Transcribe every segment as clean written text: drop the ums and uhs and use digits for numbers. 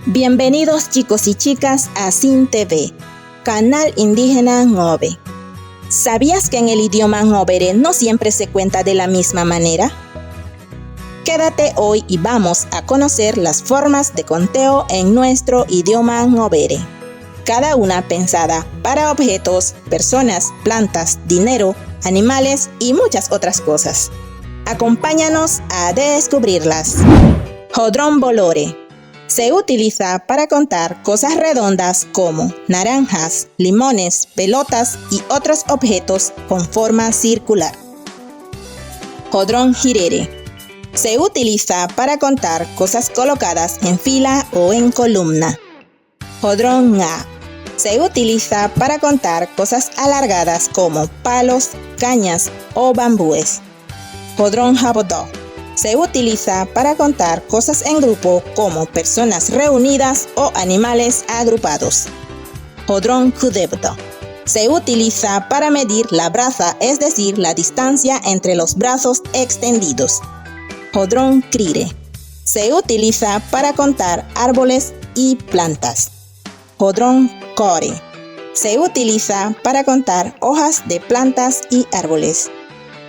Bienvenidos chicos y chicas a Sin TV, canal indígena Ngobe. ¿Sabías que en el idioma Ngobere no siempre se cuenta de la misma manera? Quédate hoy y vamos a conocer las formas de conteo en nuestro idioma Ngobere. Cada una pensada para objetos, personas, plantas, dinero, animales y muchas otras cosas. Acompáñanos a descubrirlas. Jodrón bolore. Se utiliza para contar cosas redondas como naranjas, limones, pelotas y otros objetos con forma circular. Jodrón jirere. Se utiliza para contar cosas colocadas en fila o en columna. Jodrón nga. Se utiliza para contar cosas alargadas como palos, cañas o bambúes. Jodrón jabodó. Se utiliza para contar cosas en grupo como personas reunidas o animales agrupados. Jodrón kudebdo. Se utiliza para medir la braza, es decir, la distancia entre los brazos extendidos. Jodrón krire. Se utiliza para contar árboles y plantas. Jodrón kore. Se utiliza para contar hojas de plantas y árboles.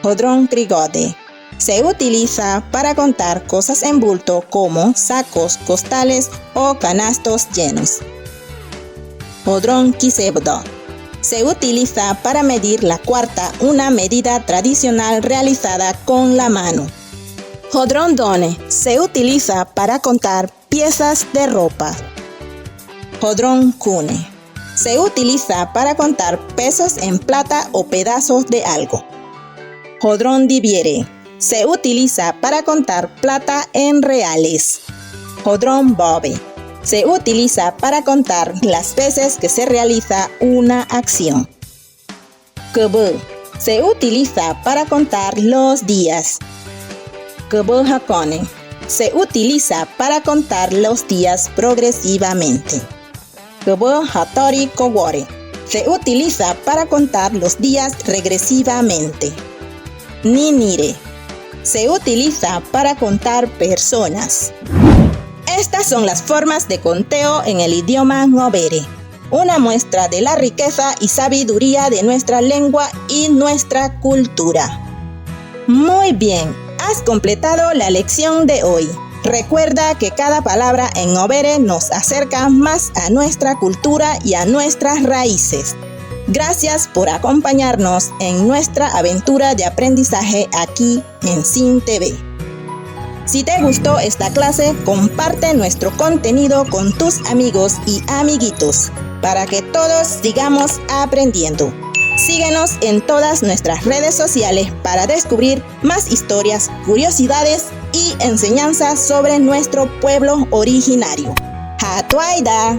Jodrón krigode. Se utiliza para contar cosas en bulto como sacos, costales o canastos llenos. Jodrón kisebdo. Se utiliza para medir la cuarta, una medida tradicional realizada con la mano. Jodrón done. Se utiliza para contar piezas de ropa. Jodrón kune. Se utiliza para contar pesos en plata o pedazos de algo. Jodrón diviere. Se utiliza para contar plata en reales. Jodrón bobe. Se utiliza para contar las veces que se realiza una acción. Kubu. Se utiliza para contar los días. Kubu hakone. Se utiliza para contar los días progresivamente. Kubu hatori kowore. Se utiliza para contar los días regresivamente. Ninire. Se utiliza para contar personas. Estas son las formas de conteo en el idioma Ngobere, una muestra de la riqueza y sabiduría de nuestra lengua y nuestra cultura. Muy bien, has completado la lección de hoy. Recuerda que cada palabra en Ngobere nos acerca más a nuestra cultura y a nuestras raíces. Gracias por acompañarnos en nuestra aventura de aprendizaje aquí en Sin TV. Si te gustó esta clase, comparte nuestro contenido con tus amigos y amiguitos para que todos sigamos aprendiendo. Síguenos en todas nuestras redes sociales para descubrir más historias, curiosidades y enseñanzas sobre nuestro pueblo originario. Hatuaida.